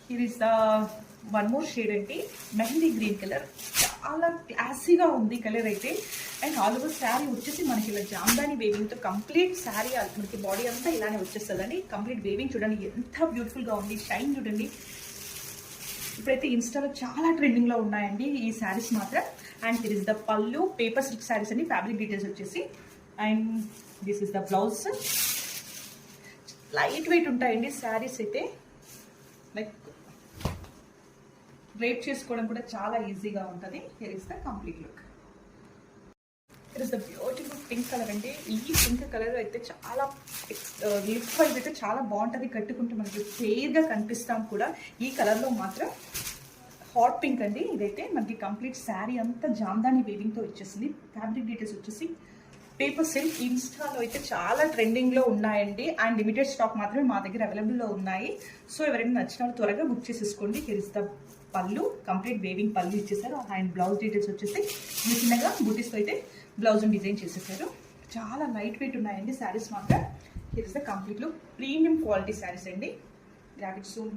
Here is the one more shade అండి, mehndi green colour. చాలా క్లాసీగా ఉంది కలర్ అయితే. అండ్ ఆల్ ఓవర్ శారీ వచ్చేసి మనకి ఇలా జామ్దాని వేవింగ్తో కంప్లీట్ శారీ మనకి బాడీ అంతా ఇలానే వచ్చేస్తుందండి. కంప్లీట్ వేవింగ్ చూడండి ఎంత బ్యూటిఫుల్గా ఉంది. షైన్ చూడండి. ఇప్పుడైతే ఇన్స్టాలో చాలా ట్రెండింగ్లో ఉన్నాయండి ఈ శారీస్ మాత్రం. అండ్ దిస్ ఇస్ ద పళ్ళు, పేపర్ సిల్క్ శారీస్ అండి. ఫ్యాబ్రిక్ డీటెయిల్స్ వచ్చేసి. And this is the blouse. Light weight ఉంటాయండి శారీస్ అయితే. లైక్ డ్రేప్ చేసుకోవడం కూడా చాలా ఈజీగా ఉంటుంది. Here is the complete look. Here is the beautiful pink colour అండి. ఈ పింక్ కలర్ అయితే చాలా లుక్ వైజ్ అయితే చాలా బాగుంటుంది. కట్టుకుంటే మనకి ఫెయిర్గా కనిపిస్తాం కూడా. ఈ కలర్లో మాత్రం హాట్ పింక్ అండి. ఇదైతే మనకి కంప్లీట్ శారీ అంతా జామ్దాని వేవింగ్తో వచ్చేసింది. ఫ్యాబ్రిక్ డీటెయిల్స్ వచ్చేసి పేపర్ సిల్క్. ఇన్స్టాలో అయితే చాలా ట్రెండింగ్లో ఉన్నాయండి. అండ్ లిమిటెడ్ స్టాక్ మాత్రమే మా దగ్గర అవైలబుల్లో ఉన్నాయి. సో ఎవరైనా నచ్చిన వాళ్ళు త్వరగా బుక్ చేసేసుకోండి. హియర్ ఇస్ ద పళ్ళు, కంప్లీట్ వేవింగ్ పళ్ళు ఇచ్చేసారు. అండ్ బ్లౌజ్ డీటెయిల్స్ వచ్చేసి చిన్నగా బూటీస్తో అయితే బ్లౌజ్ డిజైన్ చేసేసారు. చాలా లైట్ వెయిట్ ఉన్నాయండి శారీస్ మాత్రం. Here is the complete look. Premium quality saris అండి. Graphic soon